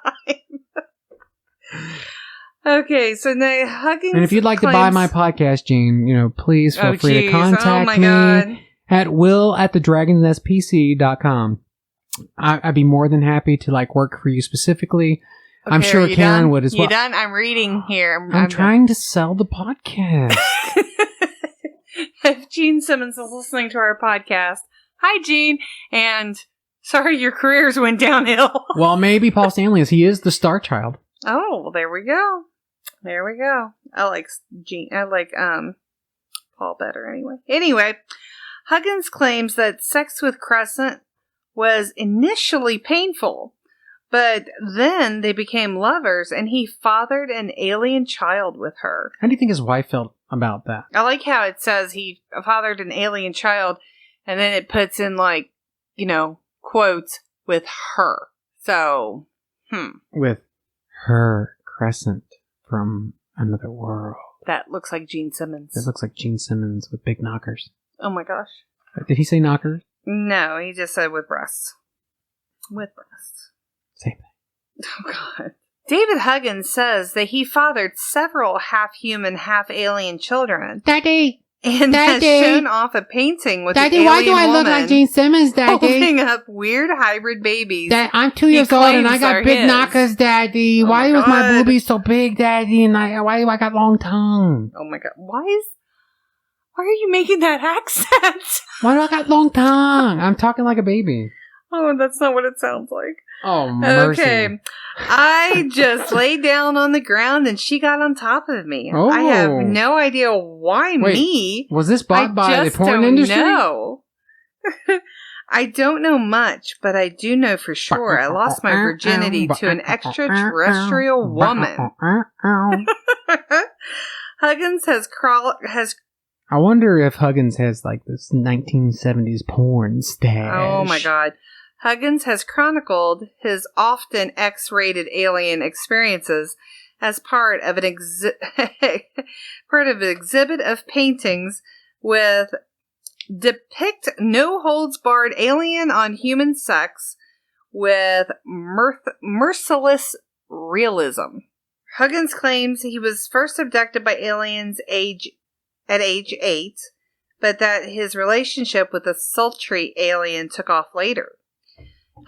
Okay, so now Huggins. And if you'd like to buy my podcast, Gene, please feel free to contact me at will@thedragonsnestpc.com. I'd be more than happy to work for you specifically. Okay, I'm sure Karen would as well. You done? I'm reading here. I'm trying to sell the podcast. If Gene Simmons is listening to our podcast, hi Gene, and sorry your careers went downhill. Well, maybe Paul Stanley is. He is the star child. Oh, well, there we go. I like Gene. I like Paul better anyway. Anyway, Huggins claims that sex with Crescent was initially painful, but then they became lovers, and he fathered an alien child with her. How do you think his wife felt about that? I like how it says he fathered an alien child, and then it puts in quotes with her. So, With her Crescent from another world. That looks like Gene Simmons. That looks like Gene Simmons with big knockers. Oh my gosh. Did he say knockers? No, he just said with breasts. With breasts. Same thing. Oh God. David Huggins says that he fathered several half-human, half-alien children. Daddy! And has shown off a painting with Daddy, an alien why do I look like Gene Simmons, Daddy? holding up weird hybrid babies. I'm 2 years old and I got big knockers, Daddy. Why was my boobies so big, Daddy? And why do I got long tongue? Oh my God. Why are you making that accent? Why do I got long tongue? I'm talking like a baby. Oh, that's not what it sounds like. Oh, mercy. Okay. I just laid down on the ground and she got on top of me. Oh. I have no idea why me. Was this bought by the porn industry? No. I don't know much, but I do know for sure I lost my virginity to an extraterrestrial woman. Huggins has I wonder if Huggins has this 1970s porn stash. Oh my God. Huggins has chronicled his often X-rated alien experiences as part of an exhibit of paintings with depict no-holds-barred alien on human sex with merciless realism. Huggins claims he was first abducted by aliens at age 8, but that his relationship with the sultry alien took off later.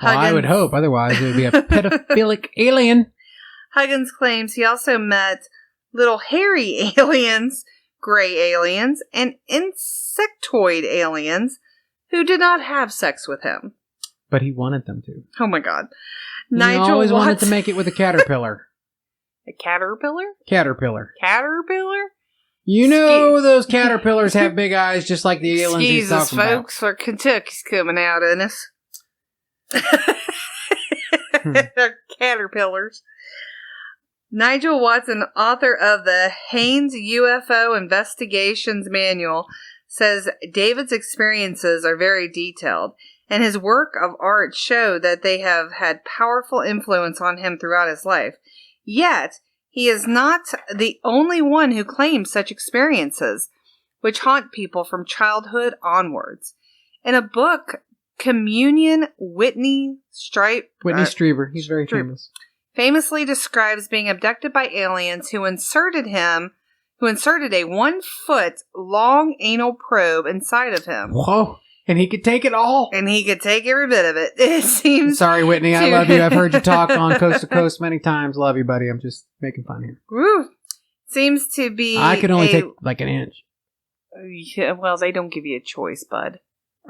Well, I would hope. Otherwise, it would be a pedophilic alien. Huggins claims he also met little hairy aliens, gray aliens, and insectoid aliens who did not have sex with him. But he wanted them to. Oh my God. He always wanted to make it with a caterpillar. A caterpillar? Caterpillar. Caterpillar? You know those caterpillars have big eyes just like the aliens he's talking about. Folks, our Kentucky's coming out in us. They're caterpillars. Nigel Watson, author of the Haynes UFO Investigations Manual, says David's experiences are very detailed, and his work of art show that they have had powerful influence on him throughout his life. Yet, he is not the only one who claims such experiences, which haunt people from childhood onwards. In a book, Communion, Whitney Strieber, he's very famous, famously describes being abducted by aliens who inserted a 1-foot long anal probe inside of him. Whoa. And he could take it all. And he could take every bit of it. It seems. Sorry, Whitney. I love you. I've heard you talk on Coast to Coast many times. Love you, buddy. I'm just making fun here. Woo. Seems to be. I could only take like an inch. Yeah, well, they don't give you a choice, bud.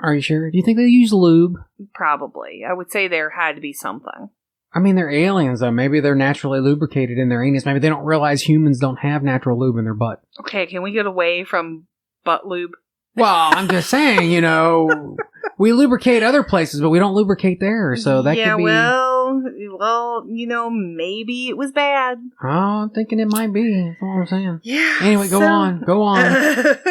Are you sure? Do you think they use lube? Probably. I would say there had to be something. I mean, they're aliens, though. Maybe they're naturally lubricated in their anus. Maybe they don't realize humans don't have natural lube in their butt. Okay, can we get away from butt lube? Well, I'm just saying, we lubricate other places, but we don't lubricate there, so that could be... well, maybe it was bad. Oh, I'm thinking it might be. That's all I'm saying. Yeah. Anyway, go on.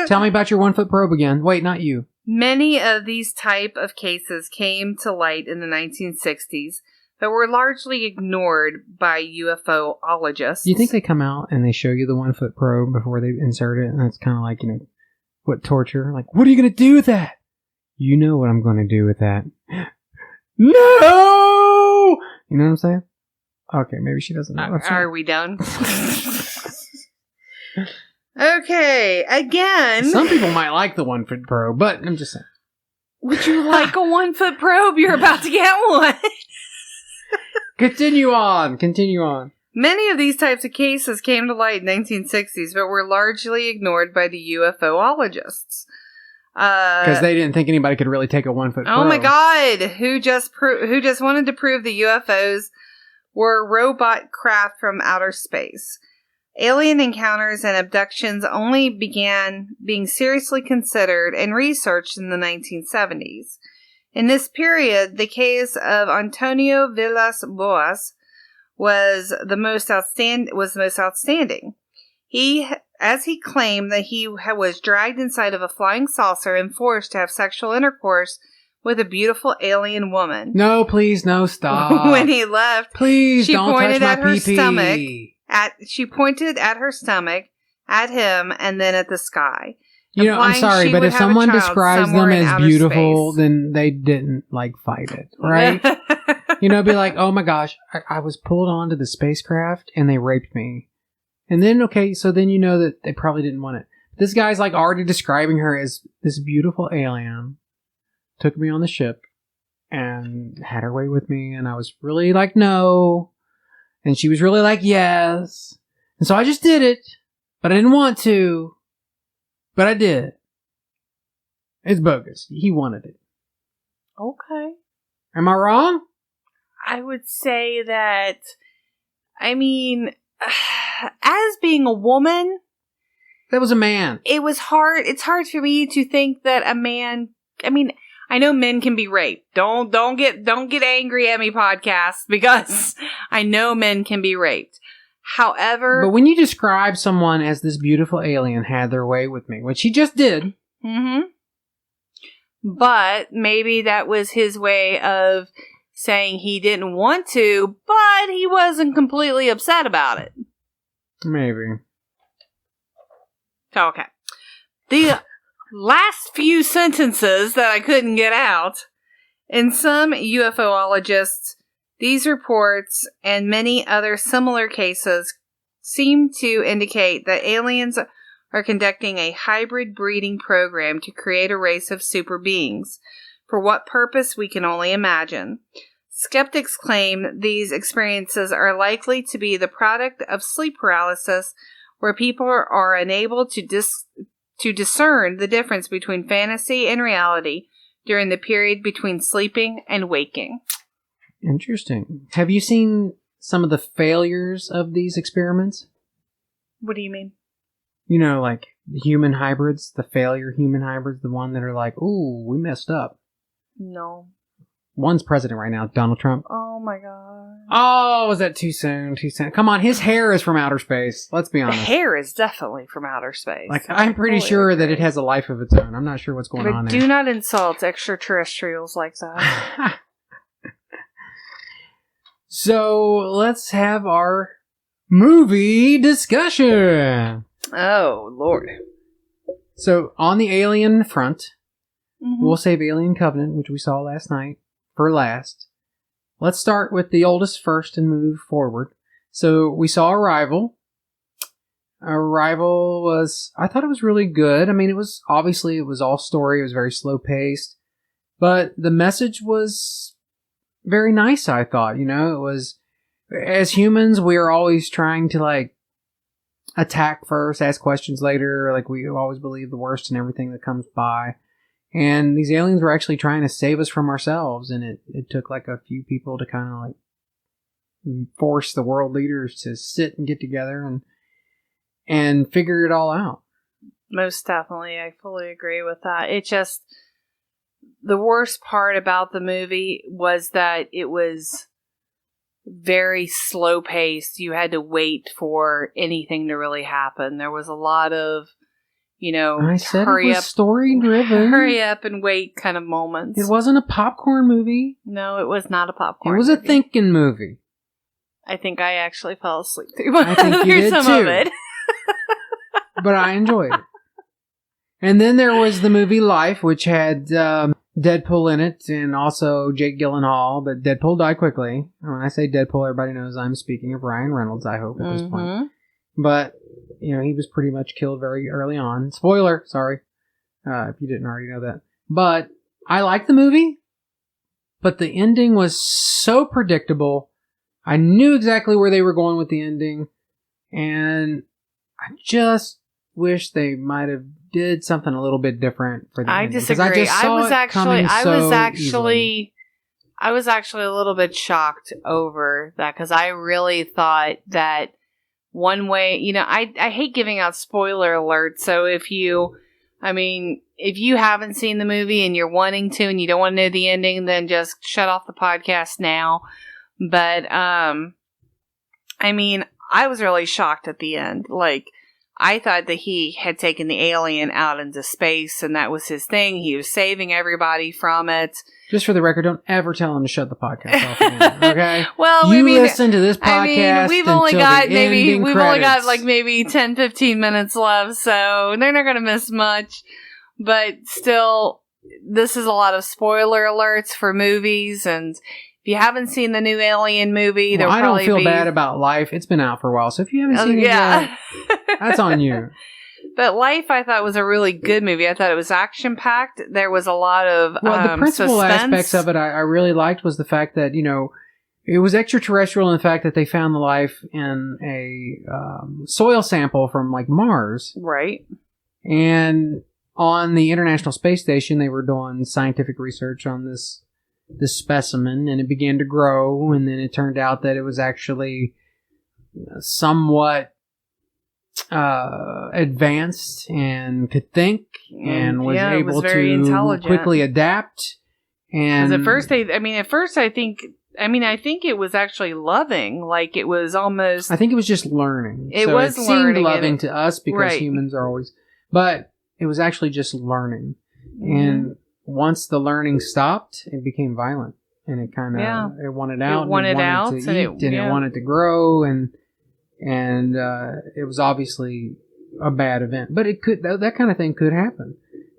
Tell me about your 1-foot probe again. Wait, not you. Many of these type of cases came to light in the 1960s, but were largely ignored by UFOologists. Do you think they come out and they show you the 1-foot probe before they insert it, and it's kind of like, what torture? Like, what are you going to do with that? You know what I'm going to do with that. No! You know what I'm saying? Okay, maybe she doesn't know. Are we done? Okay, again. Some people might like the 1-foot probe, but I'm just saying. Would you like a 1-foot probe? You're about to get one. Continue on. Many of these types of cases came to light in the 1960s, but were largely ignored by the UFOologists. Because they didn't think anybody could really take a 1-foot probe. Oh my God! Who just wanted to prove the UFOs were robot craft from outer space. Alien encounters and abductions only began being seriously considered and researched in the 1970s. In this period, the case of Antonio Villas Boas was the most outstanding. He claimed that he was dragged inside of a flying saucer and forced to have sexual intercourse with a beautiful alien woman. No, please, no, stop. When he left, please don't touch my pee-pee. She pointed at her stomach, at him, and then at the sky. I'm sorry, but if someone describes them as beautiful, then they didn't, fight it, right? Be like, oh my gosh, I was pulled onto the spacecraft and they raped me. And then, okay, so then you know that they probably didn't want it. This guy's already describing her as this beautiful alien, took me on the ship and had her way with me. And I was really no. And she was really yes. And so I just did it, but I didn't want to. But I did. It's bogus. He wanted it. Okay. Am I wrong? I would say that, as being a woman... That was a man. It was hard. It's hard for me to think that a man... I know men can be raped. Don't get angry at me, podcast, because I know men can be raped. However... But when you describe someone as this beautiful alien had their way with me, which he just did... Mm-hmm. But maybe that was his way of saying he didn't want to, but he wasn't completely upset about it. Maybe. Okay. The last few sentences that I couldn't get out. In some UFOologists, these reports and many other similar cases seem to indicate that aliens are conducting a hybrid breeding program to create a race of super beings. For what purpose, we can only imagine. Skeptics claim these experiences are likely to be the product of sleep paralysis, where people are unable to discern the difference between fantasy and reality during the period between sleeping and waking. Interesting. Have you seen some of the failures of these experiments? What do you mean? You know, like the human hybrids, the failure human hybrids, the one that are like, ooh, we messed up. No. One's president right now, Donald Trump. Oh my god. Oh, was that too soon? Too soon. Come on, his hair is from outer space. Let's be The honest. hair is definitely from outer space. Like, I'm pretty Totally sure that agree. it has a life of its own. I'm not sure what's going on But there. do not insult extraterrestrials like that. So, let's have our movie discussion. Oh, Lord. So, on the Alien front, Mhm. we'll save Alien Covenant, which we saw last night, for last. Let's start with the oldest first and move forward. So, we saw Arrival. Arrival was, I thought it was really good. I mean, it was all story. It was very slow paced, but the message was very nice. I thought, it was, as humans, we are always trying to like attack first, ask questions later. Like we always believe the worst in everything that comes by. And these aliens were actually trying to save us from ourselves. And it took like a few people to kind of like force the world leaders to sit and get together and figure it all out. Most definitely. I fully agree with that. It just, the worst part about the movie was that it was very slow paced. You had to wait for anything to really happen. There was a lot of, I said hurry it was up, story driven. hurry up and wait kind of moments. It wasn't a popcorn movie. No, it was not a popcorn. It was a movie. thinking movie. I think I actually fell asleep through I think you did some too. of it. But I enjoyed it. And then there was the movie Life, which had Deadpool in it and also Jake Gyllenhaal, but Deadpool died quickly. And when I say Deadpool, everybody knows I'm speaking of Ryan Reynolds, I hope, at this point. But, he was pretty much killed very early on. Spoiler, sorry, if you didn't already know that. But I liked the movie, but the ending was so predictable. I knew exactly where they were going with the ending, and I just wish they might have did something a little bit different for the I ending, 'cause disagree. just saw it coming easily. I was actually a little bit shocked over that because I really thought that one way, I hate giving out spoiler alerts. So if you haven't seen the movie and you're wanting to and you don't want to know the ending, then just shut off the podcast now. But, I was really shocked at the end. Like, I thought that he had taken the alien out into space and that was his thing. He was saving everybody from it. Just for the record, don't ever tell him to shut the podcast off again, okay? Well, listen to this podcast. we've only got credits. like maybe 10, 15 minutes left, so they're not going to miss much. But still, this is a lot of spoiler alerts for movies, and if you haven't seen the new Alien movie, Well, there'll I probably don't feel bad about Life. It's been out for a while, so if you haven't seen it yet, that's on you. But Life, I thought, was a really good movie. I thought it was action-packed. There was a lot of the principal suspense. aspects of it I really liked was the fact that, it was extraterrestrial in the fact that they found the life in a soil sample from, like, Mars. Right. And on the International Space Station, they were doing scientific research on this specimen, and it began to grow, and then it turned out that it was actually somewhat advanced and could think and was able to quickly adapt. And at first I think it was actually loving. Like, it was almost, I think it was just learning. It seemed learning, loving to us because right. humans are always, but it was actually just learning. And once the learning stopped, it became violent, and it kind of it wanted out. It wanted to eat, and it wanted to grow, and it was obviously a bad event. But it could that kind of thing could happen.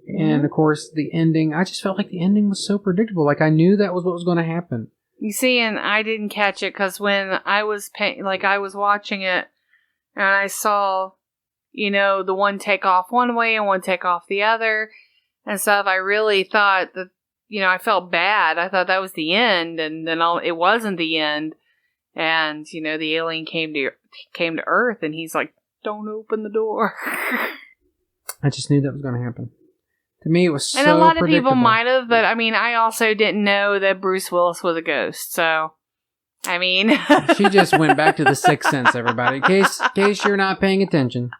And of course, the ending. I just felt like the ending was so predictable. Like I knew that was what was going to happen. You see, and I didn't catch it because when I was I was watching it, and I saw, the one take off one way and one take off the other and stuff, I really thought that, I felt bad. I thought that was the end, and then it wasn't the end. And, the alien came to Earth, and he's like, don't open the door. I just knew that was going to happen. To me, it was so And a lot of people predictable. might have, but, I also didn't know that Bruce Willis was a ghost, so, She just went back to the Sixth Sense, everybody, in case you're not paying attention.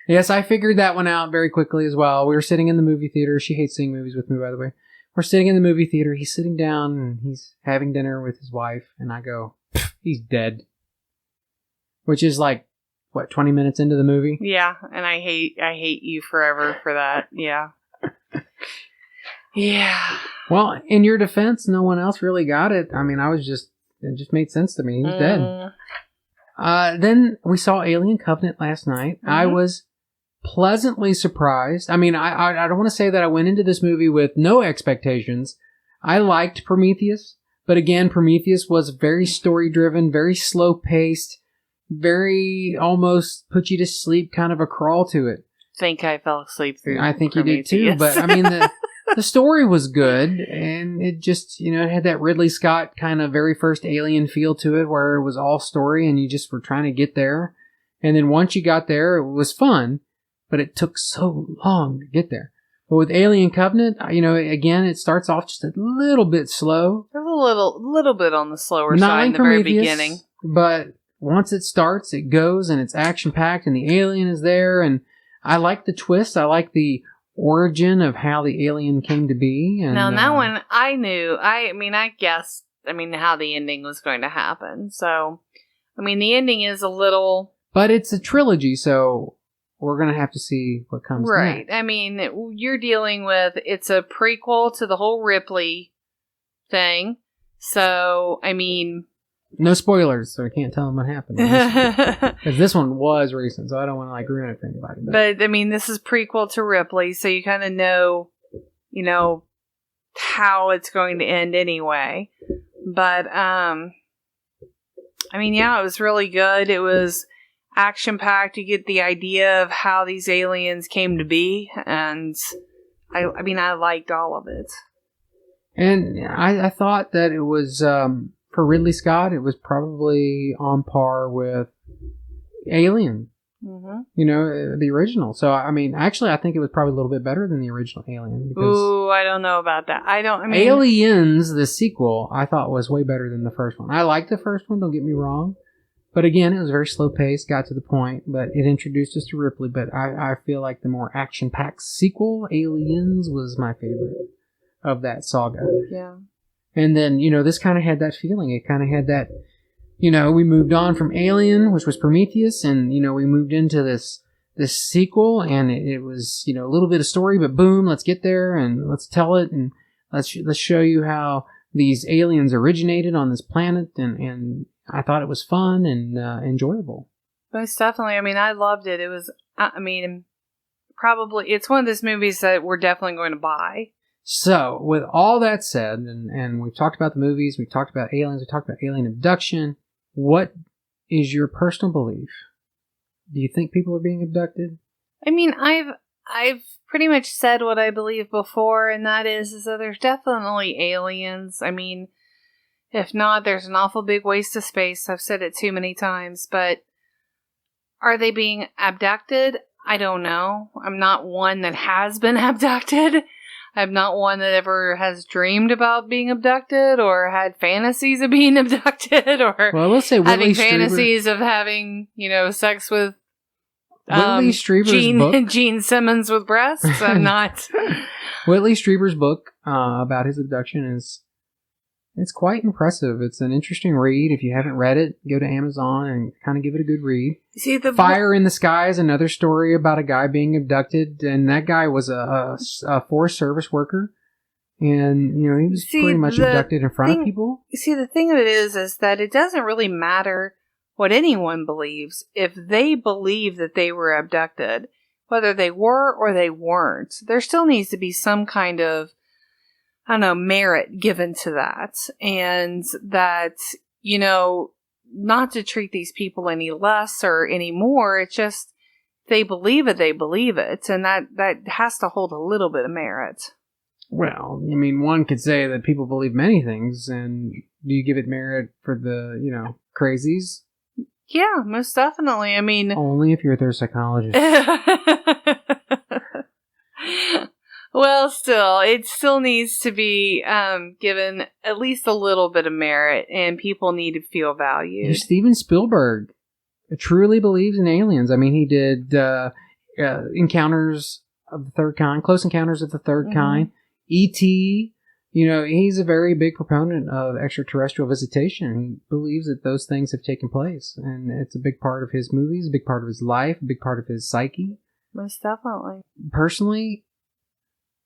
Yes, I figured that one out very quickly as well. We were sitting in the movie theater. She hates seeing movies with me, by the way. We're sitting in the movie theater. He's sitting down, and he's having dinner with his wife, and I go, he's dead. Which is like, 20 minutes into the movie? Yeah, and I hate you forever for that. Yeah. Yeah. Well, in your defense, no one else really got it. It just made sense to me. He was dead. Then we saw Alien Covenant last night. Mm-hmm. I was pleasantly surprised. I don't want to say that I went into this movie with no expectations. I liked Prometheus, but again, Prometheus was very story-driven, very slow-paced, very almost put you to sleep kind of a crawl to it. I think I fell asleep through I think Prometheus. You did too, but the story was good, and it just, it had that Ridley Scott kind of very first Alien feel to it, where it was all story and you just were trying to get there. And then once you got there, it was fun, but it took so long to get there. But with Alien Covenant, again, it starts off just a little bit slow. There's a little bit on the slower side in the very beginning. But once it starts, it goes, and it's action-packed, and the alien is there, and I like the twist. I like the origin of how the alien came to be. And, now, that one, I knew. I guessed, how the ending was going to happen. So, the ending is a little... But it's a trilogy, so we're going to have to see what comes next. Right. You're dealing with... It's a prequel to the whole Ripley thing. So, no spoilers, so I can't tell them what happened. Because this one was recent, so I don't want to ruin it for anybody. But this is prequel to Ripley, so you kind of know, how it's going to end anyway. But, yeah, it was really good. It was action-packed. You get the idea of how these aliens came to be, and I liked all of it. And I thought that it was... for Ridley Scott, it was probably on par with Alien. Mm-hmm. The original. So, actually, I think it was probably a little bit better than the original Alien. Because ooh, I don't know about that. Aliens, the sequel, I thought was way better than the first one. I liked the first one, don't get me wrong. But again, it was very slow-paced, got to the point, but it introduced us to Ripley. But I feel like the more action-packed sequel, Aliens, was my favorite of that saga. Yeah. And then, this kind of had that feeling. It kind of had that, we moved on from Alien, which was Prometheus, and, we moved into this sequel, and it was, a little bit of story, but boom, let's get there, and let's tell it, and let's show you how these aliens originated on this planet, and I thought it was fun and enjoyable. Most definitely. I loved it. It was, probably, it's one of those movies that we're definitely going to buy. So, with all that said, and we've talked about the movies, we've talked about aliens, we've talked about alien abduction, what is your personal belief? Do you think people are being abducted? I've pretty much said what I believe before, and that is that there's definitely aliens. If not, there's an awful big waste of space. I've said it too many times, but are they being abducted? I don't know. I'm not one that has been abducted. I'm not one that ever has dreamed about being abducted or had fantasies of being abducted or having fantasies of having, sex with Whitley Strieber's book. Gene Simmons with breasts. I'm not. Whitley Strieber's book about his abduction it's quite impressive. It's an interesting read. If you haven't read it, go to Amazon and kind of give it a good read. See, Fire in the Sky is another story about a guy being abducted, and that guy was a Forest Service worker, and he was pretty much abducted in front of people. You see, the thing of it is that it doesn't really matter what anyone believes. If they believe that they were abducted, whether they were or they weren't, there still needs to be some kind of merit given to that. And that, not to treat these people any less or any more. It's just, they believe it, and that has to hold a little bit of merit. Well, I mean, one could say that people believe many things, and do you give it merit for the, crazies? Yeah, most definitely. I mean... Only if you're their psychologist. Well, it still needs to be given at least a little bit of merit, and people need to feel valued. Steven Spielberg truly believes in aliens. I mean, he did Encounters of the Third Kind, Close Encounters of the Third Kind, E.T., he's a very big proponent of extraterrestrial visitation. He believes that those things have taken place, and it's a big part of his movies, a big part of his life, a big part of his psyche. Most definitely. Personally,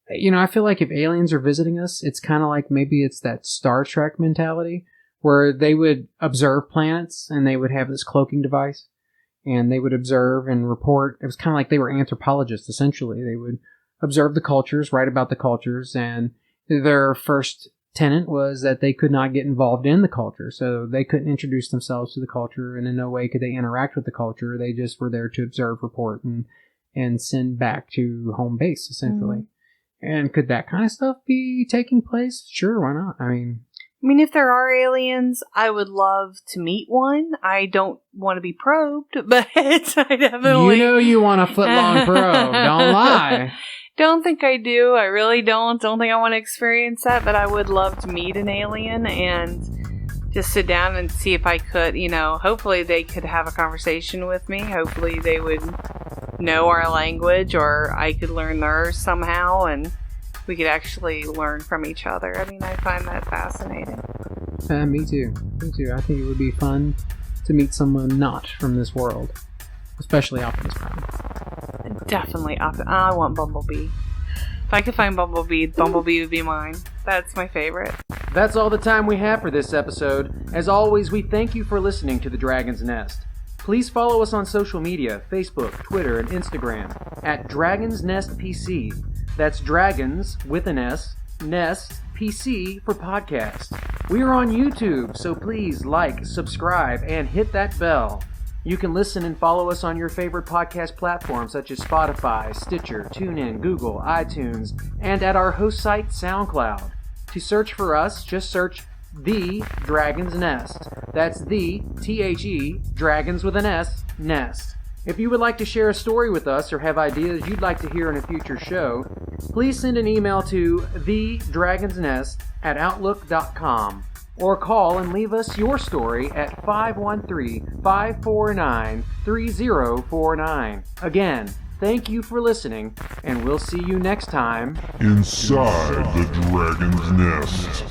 I feel like if aliens are visiting us, it's kind of like maybe it's that Star Trek mentality where they would observe planets and they would have this cloaking device and they would observe and report. It was kind of like they were anthropologists, essentially. They would observe the cultures, write about the cultures, and their first tenet was that they could not get involved in the culture. So they couldn't introduce themselves to the culture, and in no way could they interact with the culture. They just were there to observe, report, and send back to home base, essentially. And could that kind of stuff be taking place? Sure, why not? I mean, if there are aliens, I would love to meet one. I don't want to be probed, but I definitely... you want a foot-long probe. Don't lie. Don't think I do. I really don't. Don't think I want to experience that, but I would love to meet an alien and just sit down and see if I could, hopefully they could have a conversation with me. Hopefully they would know our language, or I could learn theirs somehow, and we could actually learn from each other. I mean, I find that fascinating. Me too. I think it would be fun to meet someone not from this world, especially Optimus Prime. Definitely I want Bumblebee. If I could find Bumblebee would be mine. That's my favorite. That's all the time we have for this episode. As always, we thank you for listening to The Dragon's Nest. Please follow us on social media, Facebook, Twitter, and Instagram at Dragon's Nest PC. That's Dragons with an S, Nest PC for podcast. We are on YouTube, so please like, subscribe, and hit that bell. You can listen and follow us on your favorite podcast platforms such as Spotify, Stitcher, TuneIn, Google, iTunes, and at our host site, SoundCloud. To search for us, just search The Dragon's Nest. That's the THE, Dragons with an S, Nest. If you would like to share a story with us or have ideas you'd like to hear in a future show, please send an email to thedragonsnest@outlook.com or call and leave us your story at 513-549-3049. Again, thank you for listening, and we'll see you next time inside the Dragon's Nest.